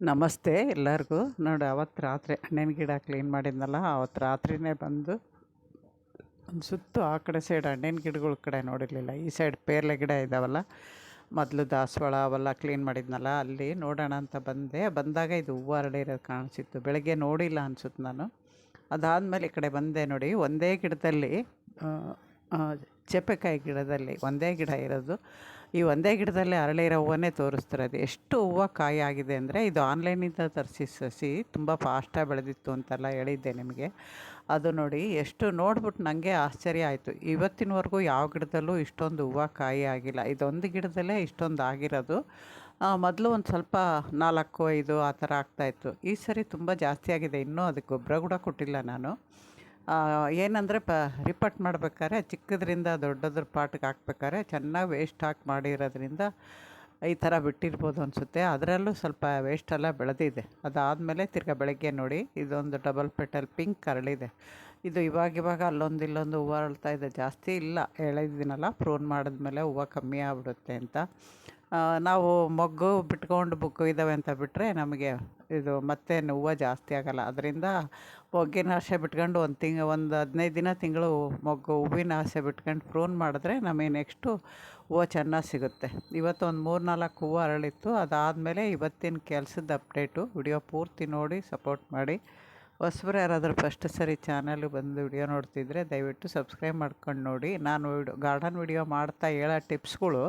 ನಮಸ್ತೆ ಎಲ್ಲರಿಗೂ. ನೋಡಿ, ಅವತ್ತು ರಾತ್ರಿ ಹಣ್ಣಿನ ಗಿಡ ಕ್ಲೀನ್ ಮಾಡಿದ್ನಲ್ಲ, ಅವತ್ತು ರಾತ್ರಿನೇ ಬಂದು ಒಂದು ಸುತ್ತು ಆ ಕಡೆ ಸೈಡ್ ಹಣ್ಣಿನ ಗಿಡಗಳ ಕಡೆ ನೋಡಿರಲಿಲ್ಲ. ಈ ಸೈಡ್ ಪೇರ್ಲೆ ಗಿಡ ಇದ್ದಾವಲ್ಲ, ಮೊದಲು ದಾಸವಾಳ ಅವೆಲ್ಲ ಕ್ಲೀನ್ ಮಾಡಿದ್ನಲ್ಲ, ಅಲ್ಲಿ ನೋಡೋಣ ಅಂತ ಬಂದಾಗ ಇದು ಹೂವು ಹರಡಿರೋದು ಕಾಣಿಸಿತ್ತು. ಬೆಳಗ್ಗೆ ನೋಡಿಲ್ಲ ಅನ್ಸುತ್ತೆ ನಾನು. ಅದಾದಮೇಲೆ ಈ ಕಡೆ ಬಂದೆ. ನೋಡಿ, ಒಂದೇ ಗಿಡದಲ್ಲಿ ಚೇಪೆಕಾಯಿ ಗಿಡದಲ್ಲಿ ಒಂದೇ ಗಿಡ ಇರೋದು. ಈ ಒಂದೇ ಗಿಡದಲ್ಲಿ ಅರಳಿರೋ ಹೂವನ್ನೇ ತೋರಿಸ್ತಿರೋದು. ಎಷ್ಟು ಹೂವು ಕಾಯಿ ಆಗಿದೆ ಅಂದರೆ, ಇದು ಆನ್ಲೈನಿಂದ ತರಿಸಿ ಸಸಿ ತುಂಬ ಫಾಸ್ಟಾಗಿ ಬೆಳೆದಿತ್ತು ಅಂತೆಲ್ಲ ಹೇಳಿದ್ದೆ ನಿಮಗೆ. ಅದು ನೋಡಿ, ಎಷ್ಟು ನೋಡ್ಬಿಟ್ಟು ನನಗೆ ಆಶ್ಚರ್ಯ ಆಯಿತು. ಇವತ್ತಿನವರೆಗೂ ಯಾವ ಗಿಡದಲ್ಲೂ ಇಷ್ಟೊಂದು ಹೂವು ಕಾಯಿ ಆಗಿಲ್ಲ. ಇದೊಂದು ಗಿಡದಲ್ಲೇ ಇಷ್ಟೊಂದು ಆಗಿರೋದು. ಮೊದಲು ಒಂದು ಸ್ವಲ್ಪ 4-5 ಆ ಥರ ಆಗ್ತಾಯಿತ್ತು. ಈ ಸರಿ ತುಂಬ ಜಾಸ್ತಿ ಆಗಿದೆ. ಇನ್ನೂ ಅದಕ್ಕೆ ಗೊಬ್ಬರ ಕೂಡ ಕೊಟ್ಟಿಲ್ಲ ನಾನು. ಏನಂದರೆ ರಿಪೋರ್ಟ್ ಮಾಡ್ಬೇಕಾದ್ರೆ ಚಿಕ್ಕದ್ರಿಂದ ದೊಡ್ಡದ್ರ ಪಾಟ್ಗೆ ಹಾಕ್ಬೇಕಾದ್ರೆ ಚೆನ್ನಾಗಿ ವೇಸ್ಟ್ ಹಾಕಿ ಮಾಡಿರೋದ್ರಿಂದ ಈ ಥರ ಬಿಟ್ಟಿರ್ಬೋದು ಅನಿಸುತ್ತೆ. ಅದರಲ್ಲೂ ಸ್ವಲ್ಪ ವೇಸ್ಟೆಲ್ಲ ಬೆಳೆದಿದೆ. ಅದಾದಮೇಲೆ ತಿರ್ಗಾ ಬೆಳಗ್ಗೆ ನೋಡಿ, ಇದೊಂದು ಡಬಲ್ ಪೆಟಲ್ ಪಿಂಕ್ ಅರಳಿದೆ. ಇದು ಇವಾಗ ಅಲ್ಲೊಂದು ಇಲ್ಲೊಂದು ಹೂವು ಅರಳ್ತಾ ಇದೆ. ಜಾಸ್ತಿ ಇಲ್ಲ, ಹೇಳಿದ್ದೀನಲ್ಲ, ಪ್ರೂನ್ ಮಾಡಿದ್ಮೇಲೆ ಹೂವು ಕಮ್ಮಿ ಆಗ್ಬಿಡುತ್ತೆ ಅಂತ. ನಾವು ಮೊಗ್ಗು ಬಿಟ್ಕೊಂಡು ಬುಕ್ಕು ಇದ್ದಾವೆ ಅಂತ ಬಿಟ್ಟರೆ ನಮಗೆ ಇದು ಮತ್ತೆ ಹೂವು ಜಾಸ್ತಿ ಆಗೋಲ್ಲ. ಅದರಿಂದ ಮೊಗ್ಗಿನ ಆಸೆ ಬಿಟ್ಕೊಂಡು ಒಂದು 15 ದಿನ ತಿಂಗಳು ಹೂವಿನ ಆಸೆ ಬಿಟ್ಕೊಂಡು ಪ್ರೂನ್ ಮಾಡಿದ್ರೆ ನಮಗೆ ನೆಕ್ಸ್ಟು ಹೂವು ಚೆನ್ನಾಗಿ ಸಿಗುತ್ತೆ. ಇವತ್ತು ಒಂದು 3-4 ಹೂವು ಅರಳಿತ್ತು. ಅದಾದಮೇಲೆ ಇವತ್ತಿನ ಕೆಲಸದ ಅಪ್ಡೇಟು. ವಿಡಿಯೋ ಪೂರ್ತಿ ನೋಡಿ ಸಪೋರ್ಟ್ ಮಾಡಿ. ಹೊಸಬ್ರು ಯಾರಾದರೂ ಫಸ್ಟ್ ಸರಿ ಚಾನಲ್ಗೆ ಬಂದು ವಿಡಿಯೋ ನೋಡ್ತಿದ್ರೆ ದಯವಿಟ್ಟು ಸಬ್ಸ್ಕ್ರೈಬ್ ಮಾಡ್ಕೊಂಡು ನೋಡಿ. ನಾನು ಗಾರ್ಡನ್ ವಿಡಿಯೋ ಮಾಡ್ತಾ ಹೇಳೋ ಟಿಪ್ಸ್ಗಳು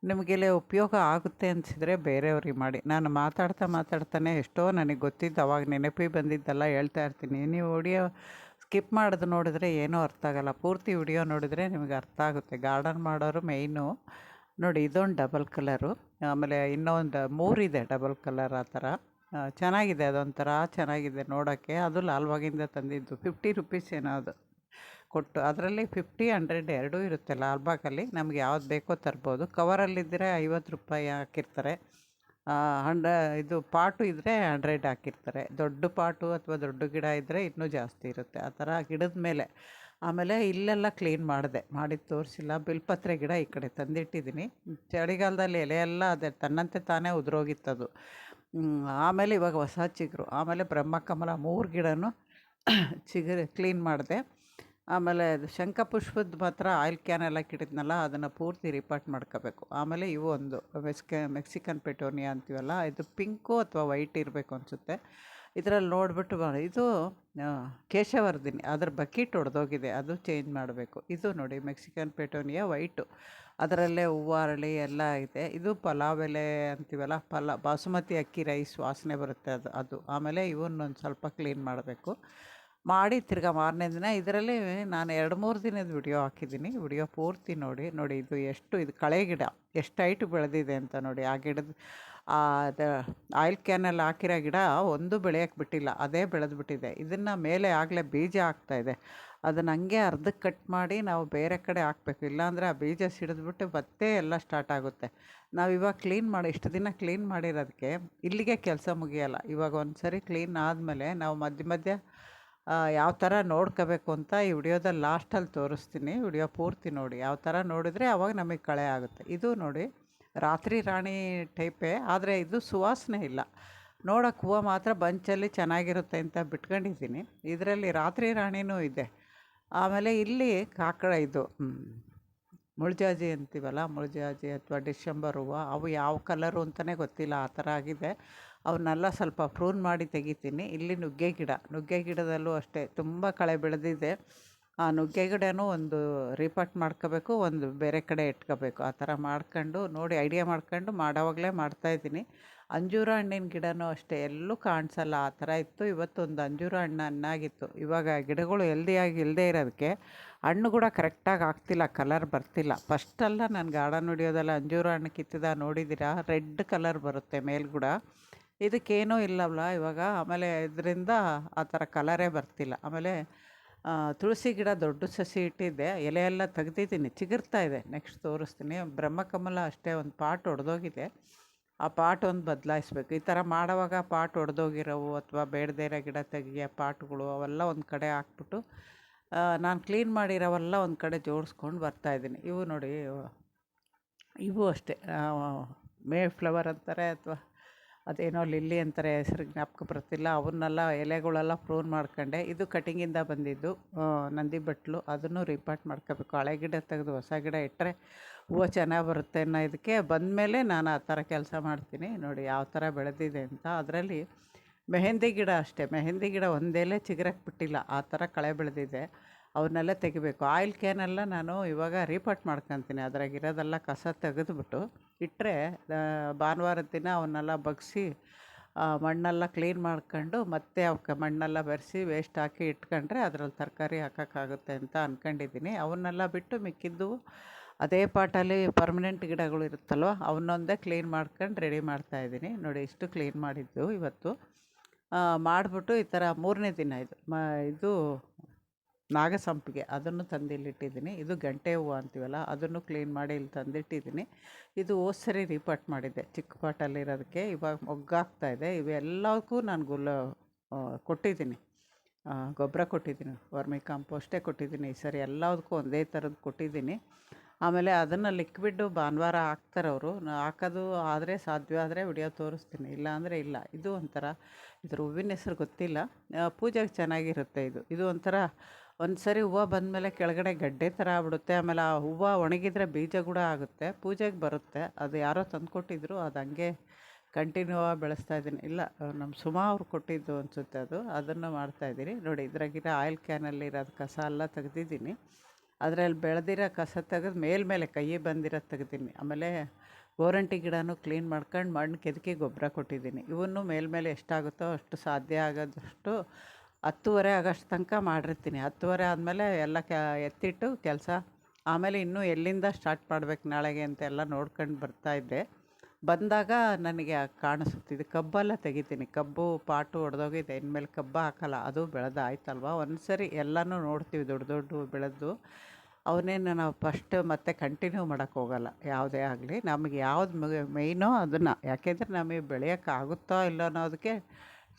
ನಿಮಗೆಲ್ಲ ಉಪಯೋಗ ಆಗುತ್ತೆ ಅನಿಸಿದರೆ ಬೇರೆಯವ್ರಿಗೆ ಮಾಡಿ. ನಾನು ಮಾತಾಡ್ತಾನೆ ಎಷ್ಟೋ ನನಗೆ ಗೊತ್ತಿದ್ದು ಅವಾಗ ನೆನಪಿಗೆ ಬಂದಿದ್ದೆಲ್ಲ ಹೇಳ್ತಾ ಇರ್ತೀನಿ. ನೀವು ವಿಡಿಯೋ ಸ್ಕಿಪ್ ಮಾಡೋದು ನೋಡಿದ್ರೆ ಏನೂ ಅರ್ಥ ಆಗೋಲ್ಲ. ಪೂರ್ತಿ ವಿಡಿಯೋ ನೋಡಿದರೆ ನಿಮಗೆ ಅರ್ಥ ಆಗುತ್ತೆ. ಗಾರ್ಡನ್ ಮಾಡೋರು ಮೇಯ್ನು. ನೋಡಿ, ಇದೊಂದು ಡಬಲ್ ಕಲರು, ಆಮೇಲೆ ಇನ್ನೊಂದು 3 ಇದೆ ಡಬಲ್ ಕಲರ್. ಆ ಥರ ಚೆನ್ನಾಗಿದೆ. ಅದೊಂಥರ ಚೆನ್ನಾಗಿದೆ ನೋಡೋಕ್ಕೆ. ಅದು ಲಾಲ್ಬಾಗಿಂದ ತಂದಿದ್ದು. 50 ರುಪೀಸ್ ಏನೋ ಅದು ಕೊಟ್ಟು. ಅದರಲ್ಲಿ 50, 100 ಎರಡೂ ಇರುತ್ತೆ. ಲಾಲ್ಬಾಗಲ್ಲಿ ನಮ್ಗೆ ಯಾವ್ದು ಬೇಕೋ ತರ್ಬೋದು. ಕವರಲ್ಲಿದ್ದರೆ 50 ರೂಪಾಯಿ ಹಾಕಿರ್ತಾರೆ. ಇದು ಪಾಟು ಇದ್ದರೆ 100 ಹಾಕಿರ್ತಾರೆ. ದೊಡ್ಡ ಪಾಟು ಅಥವಾ ದೊಡ್ಡ ಗಿಡ ಇದ್ದರೆ ಇನ್ನೂ ಜಾಸ್ತಿ ಇರುತ್ತೆ. ಆ ಥರ ಗಿಡದ ಮೇಲೆ. ಆಮೇಲೆ ಇಲ್ಲೆಲ್ಲ ಕ್ಲೀನ್ ಮಾಡಿ ತೋರಿಸಿಲ್ಲ. ಬಿಲ್ಪತ್ರೆ ಗಿಡ ಈ ಕಡೆ ತಂದಿಟ್ಟಿದ್ದೀನಿ. ಚಳಿಗಾಲದಲ್ಲಿ ಎಲೆ ಎಲ್ಲ ಅದೇ ತನ್ನಂತೆ ತಾನೇ ಉದುರೋಗಿತ್ತದು. ಆಮೇಲೆ ಇವಾಗ ಹೊಸ ಚಿಗುರು. ಆಮೇಲೆ ಬ್ರಹ್ಮಕಮಲ 3 ಗಿಡನೂ ಚಿಗುರು ಕ್ಲೀನ್ ಮಾಡಿದೆ. ಆಮೇಲೆ ಅದು ಶಂಖಪುಷ್ಪದ ಮಾತ್ರ ಆಯಿಲ್ ಕ್ಯಾನ್ ಎಲ್ಲ ಕಿಡಿದ್ನಲ್ಲ, ಅದನ್ನು ಪೂರ್ತಿ ರಿಪಾರ್ಟ್ ಮಾಡ್ಕೋಬೇಕು. ಆಮೇಲೆ ಇವು ಒಂದು ಮೆಕ್ಸಿಕನ್ ಪೆಟೋನಿಯಾ ಅಂತೀವಲ್ಲ, ಇದು ಪಿಂಕು ಅಥವಾ ವೈಟ್ ಇರಬೇಕು ಅನಿಸುತ್ತೆ. ಇದರಲ್ಲಿ ನೋಡಿಬಿಟ್ಟು ಇದು ಕೇಶವರ್ಧಿನಿ, ಅದರ ಬಕೆಟ್ ಒಡೆದೋಗಿದೆ, ಅದು ಚೇಂಜ್ ಮಾಡಬೇಕು. ಇದು ನೋಡಿ, ಮೆಕ್ಸಿಕನ್ ಪೆಟೋನಿಯಾ ವೈಟು, ಅದರಲ್ಲೇ ಹೂವು ಅರಳಿ ಎಲ್ಲ ಇದೆ. ಇದು ಪಲಾವ್ ಎಲೆ ಅಂತೀವಲ್ಲ, ಬಾಸುಮತಿ ಅಕ್ಕಿ ರೈಸ್ ವಾಸನೆ ಬರುತ್ತೆ ಅದು. ಆಮೇಲೆ ಇವನ್ನೊಂದು ಸ್ವಲ್ಪ ಕ್ಲೀನ್ ಮಾಡಬೇಕು. ಮಾಡಿ ತಿರ್ಗಾ ಮಾರನೇ ದಿನ ಇದರಲ್ಲಿ ನಾನು 2-3 ದಿನದ ವಿಡಿಯೋ ಹಾಕಿದ್ದೀನಿ. ವಿಡಿಯೋ ಪೂರ್ತಿ ನೋಡಿ. ಇದು ಕಳೆ ಗಿಡ ಎಷ್ಟು ಹೈಟ್ ಬೆಳೆದಿದೆ ಅಂತ ನೋಡಿ. ಆ ಗಿಡದ ಅದು ಆಯಿಲ್ ಕ್ಯಾನಲ್ಲಿ ಹಾಕಿರೋ ಗಿಡ ಒಂದು ಬೆಳೆಯೋಕ್ಕೆ ಬಿಟ್ಟಿಲ್ಲ, ಅದೇ ಬೆಳೆದ್ಬಿಟ್ಟಿದೆ. ಇದನ್ನು ಮೇಲೆ ಆಗಲೇ ಬೀಜ ಆಗ್ತಾಯಿದೆ. ಅದನ್ನು ಹಂಗೆ ಅರ್ಧಕ್ಕೆ ಕಟ್ ಮಾಡಿ ನಾವು ಬೇರೆ ಕಡೆ ಹಾಕಬೇಕು. ಇಲ್ಲಾಂದರೆ ಆ ಬೀಜ ಸಿಡಿದ್ಬಿಟ್ಟು ಮತ್ತೆ ಎಲ್ಲ ಸ್ಟಾರ್ಟ್ ಆಗುತ್ತೆ. ನಾವು ಇವಾಗ ಇಷ್ಟು ದಿನ ಕ್ಲೀನ್ ಮಾಡಿರೋದಕ್ಕೆ ಇಲ್ಲಿಗೆ ಕೆಲಸ ಮುಗಿಯಲ್ಲ. ಇವಾಗ ಒಂದು ಸರಿ ಕ್ಲೀನ್ ಆದಮೇಲೆ ನಾವು ಮಧ್ಯೆ ಯಾವ ಥರ ನೋಡ್ಕೋಬೇಕು ಅಂತ ಈ ವಿಡಿಯೋದಲ್ಲಿ ಲಾಸ್ಟಲ್ಲಿ ತೋರಿಸ್ತೀನಿ. ವಿಡಿಯೋ ಪೂರ್ತಿ ನೋಡಿ. ಯಾವ ಥರ ನೋಡಿದರೆ ಆವಾಗ ನಮಗೆ ಕಳೆ ಆಗುತ್ತೆ. ಇದು ನೋಡಿ, ರಾತ್ರಿ ರಾಣಿ ಟೈಪೇ, ಆದರೆ ಇದು ಸುವಾಸನೆ ಇಲ್ಲ. ನೋಡೋಕೆ ಹೂವು ಮಾತ್ರ ಬಂಚಲ್ಲಿ ಚೆನ್ನಾಗಿರುತ್ತೆ ಅಂತ ಬಿಟ್ಕೊಂಡಿದ್ದೀನಿ. ಇದರಲ್ಲಿ ರಾತ್ರಿ ರಾಣಿನೂ ಇದೆ. ಆಮೇಲೆ ಇಲ್ಲಿ ಇದು ಮುಳ್ಜಾಜಿ ಅಂತೀವಲ್ಲ, ಮುಳ್ಜಾಜಿ ಅಥವಾ ಡಿಸೆಂಬರ್ ಹೂವು, ಅವು ಯಾವ ಕಲರು ಅಂತಲೇ ಗೊತ್ತಿಲ್ಲ, ಆ ಥರ ಆಗಿದೆ. ಅವನ್ನೆಲ್ಲ ಸ್ವಲ್ಪ ಪ್ರೂನ್ ಮಾಡಿ ತೆಗಿತೀನಿ. ಇಲ್ಲಿ ನುಗ್ಗೆ ಗಿಡದಲ್ಲೂ ಅಷ್ಟೇ ತುಂಬ ಕಳೆ ಬೆಳೆದಿದೆ. ಆ ನುಗ್ಗೆ ಗಿಡನೂ ಒಂದು ರಿಪಾರ್ಟ್ ಮಾಡ್ಕೋಬೇಕು, ಒಂದು ಬೇರೆ ಕಡೆ ಇಟ್ಕೋಬೇಕು. ಆ ಥರ ಮಾಡ್ಕೊಂಡು ನೋಡಿ, ಐಡಿಯಾ ಮಾಡ್ಕೊಂಡು ಮಾಡೋವಾಗಲೇ ಮಾಡ್ತಾಯಿದ್ದೀನಿ. ಅಂಜೂರ ಹಣ್ಣಿನ ಗಿಡನೂ ಅಷ್ಟೇ, ಎಲ್ಲೂ ಕಾಣಿಸಲ್ಲ, ಆ ಥರ ಇತ್ತು. ಇವತ್ತೊಂದು ಅಂಜೂರ ಹಣ್ಣು ಹಣ್ಣಾಗಿತ್ತು. ಇವಾಗ ಗಿಡಗಳು ಹೆಲ್ದಿಯಾಗಿ ಇಲ್ಲದೇ ಇರೋದಕ್ಕೆ ಹಣ್ಣು ಕೂಡ ಕರೆಕ್ಟಾಗಿ ಆಗ್ತಿಲ್ಲ, ಕಲರ್ ಬರ್ತಿಲ್ಲ. ಫಸ್ಟೆಲ್ಲ ನಾನು ಗಾರ್ಡನ್ ವಿಡಿಯೋದೆಲ್ಲ ಅಂಜೂರ ಹಣ್ಣು ಕಿತ್ತಿದ ನೋಡಿದ್ದೀರಾ, ರೆಡ್ ಕಲರ್ ಬರುತ್ತೆ ಮೇಲ್ಗೂಡ. ಇದಕ್ಕೇನೂ ಇಲ್ಲವಲ್ಲ ಇವಾಗ. ಆಮೇಲೆ ಇದರಿಂದ ಆ ಥರ ಕಲರೇ ಬರ್ತಿಲ್ಲ. ಆಮೇಲೆ ತುಳಸಿ ಗಿಡ ದೊಡ್ಡ ಸಸಿ ಇಟ್ಟಿದ್ದೆ, ಎಲೆ ಎಲ್ಲ ತೆಗ್ದಿದ್ದೀನಿ, ಚಿಗುರ್ತಾ ಇದೆ. ನೆಕ್ಸ್ಟ್ ತೋರಿಸ್ತೀನಿ. ಬ್ರಹ್ಮಕಮಲ ಅಷ್ಟೇ, ಒಂದು ಪಾಟ್ ಒಡೆದೋಗಿದೆ. ಆ ಪಾಟ್ ಒಂದು ಬದಲಾಯಿಸ್ಬೇಕು. ಈ ಥರ ಮಾಡೋವಾಗ ಪಾಟ್ ಒಡೆದೋಗಿರೋವು ಅಥವಾ ಬೇಡದೇ ಇರೋ ಗಿಡ ತೆಗಿಯೋ ಪಾಟ್ಗಳು ಅವೆಲ್ಲ ಒಂದು ಕಡೆ ಹಾಕ್ಬಿಟ್ಟು ನಾನು ಕ್ಲೀನ್ ಮಾಡಿರೋವೆಲ್ಲ ಒಂದು ಕಡೆ ಜೋಡಿಸ್ಕೊಂಡು ಬರ್ತಾಯಿದ್ದೀನಿ. ಇವು ನೋಡಿ, ಇವು ಅಷ್ಟೇ ಮೇ ಫ್ಲವರ್ ಅಂತಾರೆ ಅಥವಾ ಅದೇನೋ ಲಿಲ್ಲಿ ಅಂತಾರೆ, ಹೆಸ್ರು ಜ್ಞಾಪಕ ಬರ್ತಿಲ್ಲ. ಅವನ್ನೆಲ್ಲ ಎಲೆಗಳೆಲ್ಲ ಪ್ರೂನ್ ಮಾಡ್ಕೊಂಡೆ. ಇದು ಕಟಿಂಗಿಂದ ಬಂದಿದ್ದು ನಂದಿ ಬಟ್ಲು. ಅದನ್ನು ರೀಪಾಟ್ ಮಾಡ್ಕೋಬೇಕು. ಹಳೆ ಗಿಡ ತೆಗೆದು ಹೊಸ ಗಿಡ ಇಟ್ಟರೆ ಹೂವು ಚೆನ್ನಾಗಿ ಬರುತ್ತೆ ಅನ್ನೋ ಇದಕ್ಕೆ ಬಂದಮೇಲೆ ನಾನು ಆ ಥರ ಕೆಲಸ ಮಾಡ್ತೀನಿ. ನೋಡಿ ಯಾವ ಥರ ಬೆಳೆದಿದೆ ಅಂತ. ಅದರಲ್ಲಿ ಮೆಹಂದಿ ಗಿಡ ಅಷ್ಟೇ, ಮೆಹಂದಿ ಗಿಡ ಒಂದೆಲೆ ಚಿಗುರಕ್ಕೆ ಬಿಟ್ಟಿಲ್ಲ, ಆ ಥರ ಕಳೆ ಬೆಳೆದಿದೆ. ಅವನ್ನೆಲ್ಲ ತೆಗಿಬೇಕು. ಆಯಿಲ್ ಕ್ಯಾನೆಲ್ಲ ನಾನು ಇವಾಗ ರೀಪಾಟ್ ಮಾಡ್ಕೊತೀನಿ. ಅದ್ರಾಗಿರೋದೆಲ್ಲ ಕಸ ತೆಗೆದುಬಿಟ್ಟು ಇಟ್ಟರೆ ಭಾನುವಾರದ ದಿನ ಅವನ್ನೆಲ್ಲ ಬಗ್ಗಿಸಿ ಮಣ್ಣೆಲ್ಲ ಕ್ಲೀನ್ ಮಾಡ್ಕೊಂಡು ಮತ್ತೆ ಅವಕ್ಕೆ ಮಣ್ಣೆಲ್ಲ ಬೆರೆಸಿ ವೇಸ್ಟ್ ಹಾಕಿ ಇಟ್ಕೊಂಡ್ರೆ ಅದ್ರಲ್ಲಿ ತರಕಾರಿ ಹಾಕೋಕ್ಕಾಗುತ್ತೆ ಅಂತ ಅಂದ್ಕೊಂಡಿದ್ದೀನಿ. ಅವನ್ನೆಲ್ಲ ಬಿಟ್ಟು ಮಿಕ್ಕಿದ್ದು ಅದೇ ಪಾಟಲ್ಲಿ ಪರ್ಮನೆಂಟ್ ಗಿಡಗಳು ಇರುತ್ತಲ್ವ, ಅವನ್ನೊಂದೇ ಕ್ಲೀನ್ ಮಾಡ್ಕೊಂಡು ರೆಡಿ ಮಾಡ್ತಾಯಿದ್ದೀನಿ. ನೋಡಿ ಇಷ್ಟು ಕ್ಲೀನ್ ಮಾಡಿದ್ದು ಇವತ್ತು. ಮಾಡಿಬಿಟ್ಟು ಈ ಥರ 3ನೇ ದಿನ ಇದು ನಾಗಸಂಪಿಗೆ ಅದನ್ನು ತಂದಿಲ್ಲಿಟ್ಟಿದ್ದೀನಿ. ಇದು ಗಂಟೆ ಹೂವು ಅಂತೀವಲ್ಲ, ಅದನ್ನು ಕ್ಲೀನ್ ಮಾಡಿ ಇಲ್ಲಿ ತಂದಿಟ್ಟಿದ್ದೀನಿ. ಇದು ಹೋದ ಸರಿ ರೀಪಾಟ್ ಮಾಡಿದ್ದೆ ಚಿಕ್ಕ ಪಾಟಲ್ಲಿರೋದಕ್ಕೆ. ಇವಾಗ ಮೊಗ್ಗಾಗ್ತಾಯಿದೆ. ಇವೆಲ್ಲಕ್ಕೂ ನಾನು ಕೊಟ್ಟಿದ್ದೀನಿ, ಗೊಬ್ಬರ ಕೊಟ್ಟಿದ್ದೀನಿ, ವರ್ಮಿ ಕಾಂಪೋಸ್ಟೇ ಕೊಟ್ಟಿದ್ದೀನಿ ಈ ಸರಿ. ಎಲ್ಲದಕ್ಕೂ ಒಂದೇ ಥರದ್ದು ಕೊಟ್ಟಿದ್ದೀನಿ. ಆಮೇಲೆ ಅದನ್ನು ಲಿಕ್ವಿಡ್ಡು ಭಾನುವಾರ ಹಾಕ್ತಾರವರು. ಹಾಕೋದು ಆದರೆ ಸಾಧ್ಯವಾದರೆ ವಿಡಿಯೋ ತೋರಿಸ್ತೀನಿ, ಇಲ್ಲ ಅಂದರೆ ಇಲ್ಲ. ಇದು ಒಂಥರ ಇದ್ರ ಹೂವಿನ ಹೆಸ್ರು ಗೊತ್ತಿಲ್ಲ, ಪೂಜೆಗೆ ಚೆನ್ನಾಗಿರುತ್ತೆ ಇದು. ಇದು ಒಂಥರ ಒಂದು ಸರಿ ಹೂವು ಬಂದಮೇಲೆ ಕೆಳಗಡೆ ಗಡ್ಡೆ ಥರ ಆಗ್ಬಿಡುತ್ತೆ. ಆಮೇಲೆ ಆ ಹೂವು ಒಣಗಿದರೆ ಬೀಜ ಕೂಡ ಆಗುತ್ತೆ, ಪೂಜೆಗೆ ಬರುತ್ತೆ. ಅದು ಯಾರೋ ತಂದುಕೊಟ್ಟಿದ್ರು, ಅದು ಹಂಗೆ ಕಂಟಿನ್ಯೂ ಆಗಿ ಬೆಳೆಸ್ತಾ ಇದ್ದೀನಿ. ಇಲ್ಲ, ನಮ್ಮ ಸುಮಾ ಅವ್ರು ಕೊಟ್ಟಿದ್ದು ಅನಿಸುತ್ತೆ ಅದು. ಅದನ್ನು ಮಾಡ್ತಾಯಿದ್ದೀನಿ. ನೋಡಿ ಇದ್ರಾಗಿರೋ ಆಯಿಲ್ ಕ್ಯಾನಲ್ಲಿರೋದು ಕಸ ಎಲ್ಲ ತೆಗ್ದಿದ್ದೀನಿ. ಅದರಲ್ಲಿ ಬೆಳೆದಿರೋ ಕಸ ತೆಗೆದು ಮೇಲ್ಮೇಲೆ ಕೈ ಬಂದಿರೋದು ತೆಗ್ದೀನಿ. ಆಮೇಲೆ ಗೋರಂಟಿ ಗಿಡನೂ ಕ್ಲೀನ್ ಮಾಡ್ಕೊಂಡು ಮಣ್ಣು ಕೆದಕಿ ಗೊಬ್ಬರ ಕೊಟ್ಟಿದ್ದೀನಿ. ಇವನ್ನು ಮೇಲ್ಮೇಲೆ ಎಷ್ಟಾಗುತ್ತೋ ಅಷ್ಟು ಸಾಧ್ಯ ಆಗೋದಷ್ಟು 10:30 ಆಗೋಷ್ಟು ತನಕ ಮಾಡಿರ್ತೀನಿ. 10:30 ಆದಮೇಲೆ ಎಲ್ಲ ಎತ್ತಿಟ್ಟು ಕೆಲಸ. ಆಮೇಲೆ ಇನ್ನೂ ಎಲ್ಲಿಂದ ಸ್ಟಾರ್ಟ್ ಮಾಡ್ಬೇಕು ನಾಳೆಗೆ ಅಂತೆಲ್ಲ ನೋಡ್ಕೊಂಡು ಬರ್ತಾಯಿದ್ದೆ. ಬಂದಾಗ ನನಗೆ ಕಾಣಿಸುತ್ತಿದ್ದು ಕಬ್ಬೆಲ್ಲ ತೆಗಿತೀನಿ. ಕಬ್ಬು ಪಾಟು ಒಡೆದೋಗಿದೆ, ಇನ್ಮೇಲೆ ಕಬ್ಬು ಹಾಕಲ್ಲ. ಅದು ಬೆಳೆದಾಯ್ತಲ್ವ. ಒಂದು ಸರಿ ಎಲ್ಲನೂ ನೋಡ್ತೀವಿ, ದೊಡ್ಡ ದೊಡ್ಡ ಬೆಳೆದು ಅವನ್ನೇನು ನಾವು ಫಸ್ಟ್ ಮತ್ತೆ ಕಂಟಿನ್ಯೂ ಮಾಡೋಕ್ಕೆ ಹೋಗಲ್ಲ. ಯಾವುದೇ ಆಗಲಿ ನಮಗೆ ಯಾವ್ದು ಮೇಯ್ನೋ ಅದನ್ನು, ಯಾಕೆಂದರೆ ನಮಗೆ ಬೆಳೆಯೋಕ್ಕಾಗುತ್ತೋ ಇಲ್ಲೋ ಅನ್ನೋದಕ್ಕೆ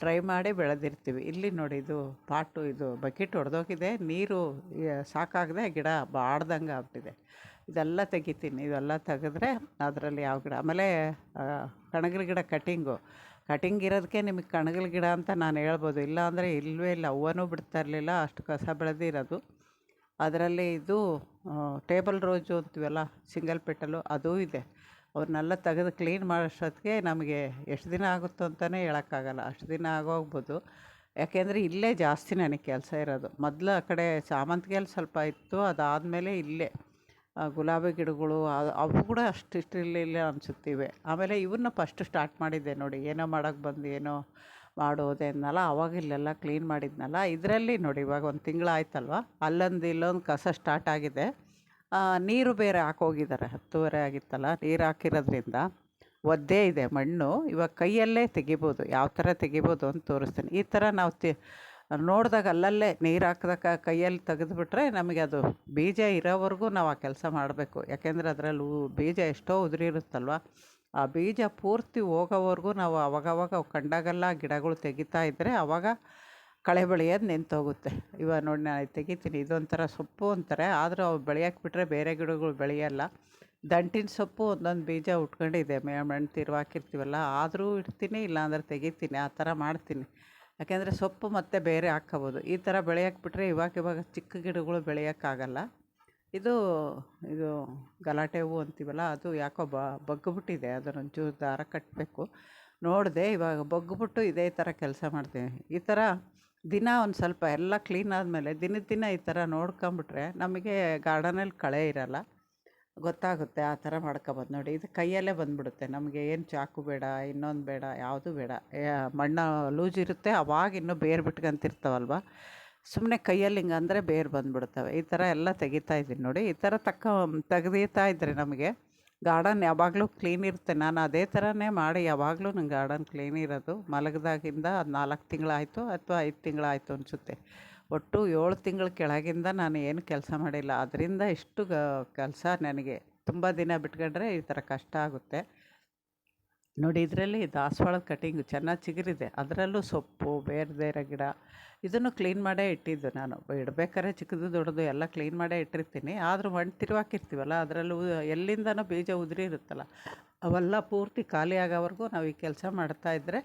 ಟ್ರೈ ಮಾಡಿ ಬೆಳೆದಿರ್ತೀವಿ. ಇಲ್ಲಿ ನೋಡಿ ಇದು ಪಾಟು, ಇದು ಬಕೆಟ್ ಒಡೆದೋಗಿದೆ, ನೀರು ಸಾಕಾಗದೆ ಗಿಡ ಬಾಡ್ದಂಗೆ ಆಗ್ಬಿಟ್ಟಿದೆ. ಇದೆಲ್ಲ ತೆಗಿತೀನಿ. ಇವೆಲ್ಲ ತೆಗೆದ್ರೆ ಅದರಲ್ಲಿ ಯಾವ ಗಿಡ. ಆಮೇಲೆ ಕಣಗಿಲ ಗಿಡ ಕಟಿಂಗ್ ಇರೋದಕ್ಕೆ ನಿಮಗೆ ಕಣಗಿಲ ಗಿಡ ಅಂತ ನಾನು ಹೇಳ್ಬೋದು. ಇಲ್ಲ ಅಂದರೆ ಇಲ್ಲವೇ ಇಲ್ಲ, ಹೂವನೂ ಬಿಡ್ತಾ ಇರಲಿಲ್ಲ, ಅಷ್ಟು ಕಸ ಬೆಳೆದಿರೋದು. ಅದರಲ್ಲಿ ಇದು ಟೇಬಲ್ ರೋಜು ಅಂತೀವಲ್ಲ, ಸಿಂಗಲ್ ಪೆಟಲು, ಅದೂ ಇದೆ. ಅವನ್ನೆಲ್ಲ ತೆಗೆದು ಕ್ಲೀನ್ ಮಾಡೋಷ್ಟೊತ್ತಿಗೆ ನಮಗೆ ಎಷ್ಟು ದಿನ ಆಗುತ್ತೋ ಅಂತಲೇ ಹೇಳೋಕ್ಕಾಗಲ್ಲ. ಅಷ್ಟು ದಿನ ಆಗೋಗ್ಬೋದು. ಯಾಕೆಂದರೆ ಇಲ್ಲೇ ಜಾಸ್ತಿ ನನಗೆ ಕೆಲಸ ಇರೋದು. ಮೊದಲು ಆ ಕಡೆ ಸಾಮಂತಿಗೆಯಲ್ಲಿ ಸ್ವಲ್ಪ ಇತ್ತು, ಅದಾದಮೇಲೆ ಇಲ್ಲೇ ಗುಲಾಬಿ ಗಿಡಗಳು ಅವು ಕೂಡ ಅಷ್ಟಿಷ್ಟು ಇರಲಿಲ್ಲ ಅನಿಸುತ್ತಿವೆ. ಆಮೇಲೆ ಇವನ್ನ ಫಸ್ಟ್ ಸ್ಟಾರ್ಟ್ ಮಾಡಿದ್ದೆ ನೋಡಿ, ಏನೋ ಮಾಡೋಕ್ಕೆ ಬಂದು ಏನೋ ಮಾಡೋದೆ ಅನ್ನಲ್ಲ, ಅವಾಗ ಇಲ್ಲೆಲ್ಲ ಕ್ಲೀನ್ ಮಾಡಿದ್ನಲ್ಲ. ಇದರಲ್ಲಿ ನೋಡಿ ಇವಾಗ 1 ತಿಂಗಳು ಆಯ್ತಲ್ವ, ಅಲ್ಲೊಂದು ಇಲ್ಲೊಂದು ಕಸ ಸ್ಟಾರ್ಟ್ ಆಗಿದೆ. ನೀರು ಬೇರೆ ಹಾಕೋಗಿದ್ದಾರೆ. 10:30 ಆಗಿತ್ತಲ್ಲ, ನೀರು ಹಾಕಿರೋದ್ರಿಂದ ಒದ್ದೇ ಇದೆ ಮಣ್ಣು. ಇವಾಗ ಕೈಯಲ್ಲೇ ತೆಗಿಬೋದು, ಯಾವ ಥರ ತೆಗಿಬೋದು ಅಂತ ತೋರಿಸ್ತೀನಿ. ಈ ಥರ ನಾವು ನೋಡಿದಾಗ ಅಲ್ಲಲ್ಲೇ ನೀರು ಹಾಕಿದಾಗ ಕೈಯಲ್ಲಿ ತೆಗೆದುಬಿಟ್ರೆ ನಮಗೆ ಅದು ಬೀಜ ಇರೋವರೆಗೂ ನಾವು ಆ ಕೆಲಸ ಮಾಡಬೇಕು. ಯಾಕೆಂದರೆ ಅದರಲ್ಲಿ ಬೀಜ ಎಷ್ಟೋ ಉದುರಿರುತ್ತಲ್ವ, ಆ ಬೀಜ ಪೂರ್ತಿ ಹೋಗೋವರೆಗೂ ನಾವು ಅವಾಗವಾಗ ಅವು ಕಂಡಾಗೆಲ್ಲ ಗಿಡಗಳು ತೆಗಿತಾ ಇದ್ದರೆ ಆವಾಗ ಕಳೆ ಬೆಳೆಯೋದು ನಿಂತೋಗುತ್ತೆ. ಇವಾಗ ನೋಡಿ ನಾನು ತೆಗಿತೀನಿ. ಇದೊಂಥರ ಸೊಪ್ಪು ಅಂತಾರೆ, ಆದರೂ ಅವು ಬೆಳೆಯೋಕ್ಕೆ ಬಿಟ್ಟರೆ ಬೇರೆ ಗಿಡಗಳು ಬೆಳೆಯಲ್ಲ. ದಂಟಿನ ಸೊಪ್ಪು ಒಂದೊಂದು ಬೀಜ ಉಟ್ಕೊಂಡಿದೆ, ಮಣ್ಣು ತಿರುವು ಹಾಕಿರ್ತೀವಲ್ಲ, ಆದರೂ ಇಡ್ತೀನಿ, ಇಲ್ಲಾಂದ್ರೆ ತೆಗಿತೀನಿ. ಆ ಥರ ಮಾಡ್ತೀನಿ. ಯಾಕೆಂದರೆ ಸೊಪ್ಪು ಮತ್ತೆ ಬೇರೆ ಹಾಕ್ಕೋಬೋದು. ಈ ಥರ ಬೆಳೆಯೋಕ್ಕೆ ಬಿಟ್ಟರೆ ಇವಾಗ ಚಿಕ್ಕ ಗಿಡಗಳು ಬೆಳೆಯೋಕ್ಕಾಗಲ್ಲ. ಇದು ಗಲಾಟೆ ಹೂವು ಅಂತೀವಲ್ಲ, ಅದು ಯಾಕೋ ಬಗ್ಗಿಬಿಟ್ಟಿದೆ. ಅದನ್ನೊಂಚೂರು ದಾರ ಕಟ್ಟಬೇಕು. ನೋಡಿದೆ, ಇವಾಗ ಬಗ್ಗಿಬಿಟ್ಟು ಇದೇ ಥರ ಕೆಲಸ ಮಾಡ್ತೀನಿ. ಈ ಥರ ದಿನ ಒಂದು ಸ್ವಲ್ಪ ಎಲ್ಲ ಕ್ಲೀನ್ ಆದಮೇಲೆ ದಿನ ಈ ಥರ ನೋಡ್ಕೊಂಬಿಟ್ರೆ ನಮಗೆ ಗಾರ್ಡನಲ್ಲಿ ಕಳೆ ಇರಲ್ಲ, ಗೊತ್ತಾಗುತ್ತೆ. ಆ ಥರ ಮಾಡ್ಕೊಬೋದು. ನೋಡಿ ಇದು ಕೈಯಲ್ಲೇ ಬಂದುಬಿಡುತ್ತೆ. ನಮಗೆ ಏನು ಚಾಕು ಬೇಡ, ಇನ್ನೊಂದು ಬೇಡ, ಯಾವುದೂ ಬೇಡ. ಮಣ್ಣು ಲೂಸ್ ಇರುತ್ತೆ, ಅವಾಗ ಇನ್ನೂ ಬೇರು ಬಿಟ್ಕೊಂತಿರ್ತಾವಲ್ವ, ಸುಮ್ಮನೆ ಕೈಯಲ್ಲಿ ಹಿಂಗೆ ಅಂದರೆ ಬೇರು ಬಂದುಬಿಡ್ತವೆ. ಈ ಥರ ಎಲ್ಲ ತೆಗಿತಾ ಇದ್ದೀನಿ ನೋಡಿ. ಈ ಥರ ತೆಗ್ದೀತಾ ಇದ್ದರೆ ನಮಗೆ ಗಾರ್ಡನ್ ಯಾವಾಗಲೂ ಕ್ಲೀನ್ ಇರುತ್ತೆ. ನಾನು ಅದೇ ಥರನೇ ಮಾಡಿ ಯಾವಾಗಲೂ ನನ್ನ ಗಾರ್ಡನ್ ಕ್ಲೀನ್ ಇರೋದು. ಮಲಗಿದಾಗಿಂದ 4 ತಿಂಗಳಾಯಿತು ಅಥವಾ 5 ತಿಂಗಳಾಯಿತು ಅನಿಸುತ್ತೆ. ಒಟ್ಟು 7 ತಿಂಗಳ ಕೆಳಗಿಂದ ನಾನು ಏನು ಕೆಲಸ ಮಾಡಿಲ್ಲ. ಅದರಿಂದ ಇಷ್ಟು ಕೆಲಸ ನನಗೆ. ತುಂಬ ದಿನ ಬಿಟ್ಕೊಂಡ್ರೆ ಈ ಥರ ಕಷ್ಟ ಆಗುತ್ತೆ. ನೋಡಿ ಇದರಲ್ಲಿ ದಾಸವಾಳದ ಕಟಿಂಗು ಚೆನ್ನಾಗಿ ಚಿಗುರಿದೆ. ಅದರಲ್ಲೂ ಸೊಪ್ಪು, ಬೇರೆ ಗಿಡ, ಇದನ್ನು ಕ್ಲೀನ್ ಮಾಡೇ ಇಟ್ಟಿದ್ದು ನಾನು. ಇಡಬೇಕಾದ್ರೆ ಚಿಕ್ಕದು ದೊಡ್ಡದು ಎಲ್ಲ ಕ್ಲೀನ್ ಮಾಡೇ ಇಟ್ಟಿರ್ತೀನಿ. ಆದರೂ ಮಣ್ಣು ತಿರುವು ಹಾಕಿರ್ತೀವಲ್ಲ, ಅದರಲ್ಲೂ ಎಲ್ಲಿಂದನೋ ಬೀಜ ಉದುರಿರುತ್ತಲ್ಲ, ಅವೆಲ್ಲ ಪೂರ್ತಿ ಖಾಲಿ ಆಗೋವರೆಗೂ ನಾವು ಈ ಕೆಲಸ ಮಾಡ್ತಾಯಿದ್ರೆ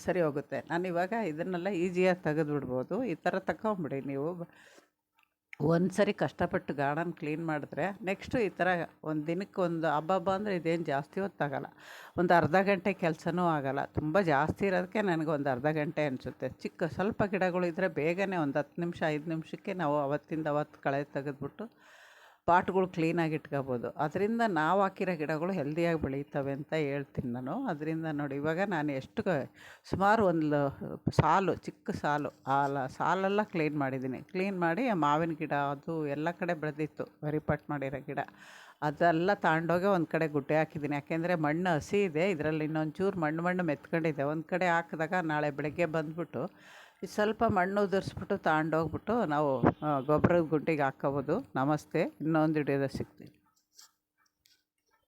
ಸರಿ ಹೋಗುತ್ತೆ. ನಾನಿವಾಗ ಇದನ್ನೆಲ್ಲ ಈಸಿಯಾಗಿ ತೆಗೆದುಬಿಡ್ಬೋದು. ಈ ಥರ ತಗೊಂಬಿಡಿ ನೀವು. ಒಂದು ಸರಿ ಕಷ್ಟಪಟ್ಟು ಗಾರ್ಡನ್ ಕ್ಲೀನ್ ಮಾಡಿದ್ರೆ ನೆಕ್ಸ್ಟು ಈ ಥರ ಒಂದು ದಿನಕ್ಕೆ ಒಂದು ಹಬ್ಬ ಅಂದರೆ ಇದೇನು ಜಾಸ್ತಿ ಹೊತ್ತಾಗಲ್ಲ. ಒಂದು ಅರ್ಧ ಗಂಟೆ ಕೆಲಸನೂ ಆಗೋಲ್ಲ. ತುಂಬ ಜಾಸ್ತಿ ಇರೋದಕ್ಕೆ ನನಗೆ ಒಂದು ಅರ್ಧ ಗಂಟೆ ಅನಿಸುತ್ತೆ. ಚಿಕ್ಕ ಸ್ವಲ್ಪ ಗಿಡಗಳು ಇದ್ದರೆ ಬೇಗನೆ ಒಂದು 10 ನಿಮಿಷ 5 ನಿಮಿಷಕ್ಕೆ ನಾವು ಅವತ್ತಿಂದ ಅವತ್ತು ಕಳೆ ತೆಗೆದ್ಬಿಟ್ಟು ಪಾಟ್ಗಳು ಕ್ಲೀನಾಗಿ ಇಟ್ಕೋಬೋದು. ಅದರಿಂದ ನಾವು ಹಾಕಿರೋ ಗಿಡಗಳು ಹೆಲ್ದಿಯಾಗಿ ಬೆಳೀತವೆ ಅಂತ ಹೇಳ್ತೀನಿ ನಾನು. ಅದರಿಂದ ನೋಡಿ ಇವಾಗ ನಾನು ಎಷ್ಟು ಸುಮಾರು ಒಂದು ಸಾಲು, ಚಿಕ್ಕ ಸಾಲು, ಸಾಲೆಲ್ಲ ಕ್ಲೀನ್ ಮಾಡಿದ್ದೀನಿ. ಕ್ಲೀನ್ ಮಾಡಿ ಆ ಮಾವಿನ ಗಿಡ ಅದು ಎಲ್ಲ ಕಡೆ ಬೆಳೆದಿತ್ತು, ವೆರಿಪಟ್ ಮಾಡಿರೋ ಗಿಡ ಅದೆಲ್ಲ ತಗೊಂಡೋಗಿ ಒಂದು ಕಡೆ ಗುಡ್ಡೆ ಹಾಕಿದ್ದೀನಿ. ಯಾಕೆಂದರೆ ಮಣ್ಣು ಹಸಿ ಇದೆ, ಇದರಲ್ಲಿ ಇನ್ನೊಂದು ಚೂರು ಮಣ್ಣು ಮೆತ್ಕೊಂಡಿದೆ. ಒಂದು ಕಡೆ ಹಾಕಿದಾಗ ನಾಳೆ ಬೆಳಗ್ಗೆ ಬಂದುಬಿಟ್ಟು ಇದು ಸ್ವಲ್ಪ ಮಣ್ಣು ಉದುರಿಸ್ಬಿಟ್ಟು ತಗೊಂಡೋಗ್ಬಿಟ್ಟು ನಾವು ಗೊಬ್ಬರದ ಗುಂಡಿಗೆ ಹಾಕ್ಕೋಬೋದು. ನಮಸ್ತೆ, ಇನ್ನೊಂದು ವಿಡಿಯೋದಲ್ಲಿ ಸಿಗ್ತೀನಿ.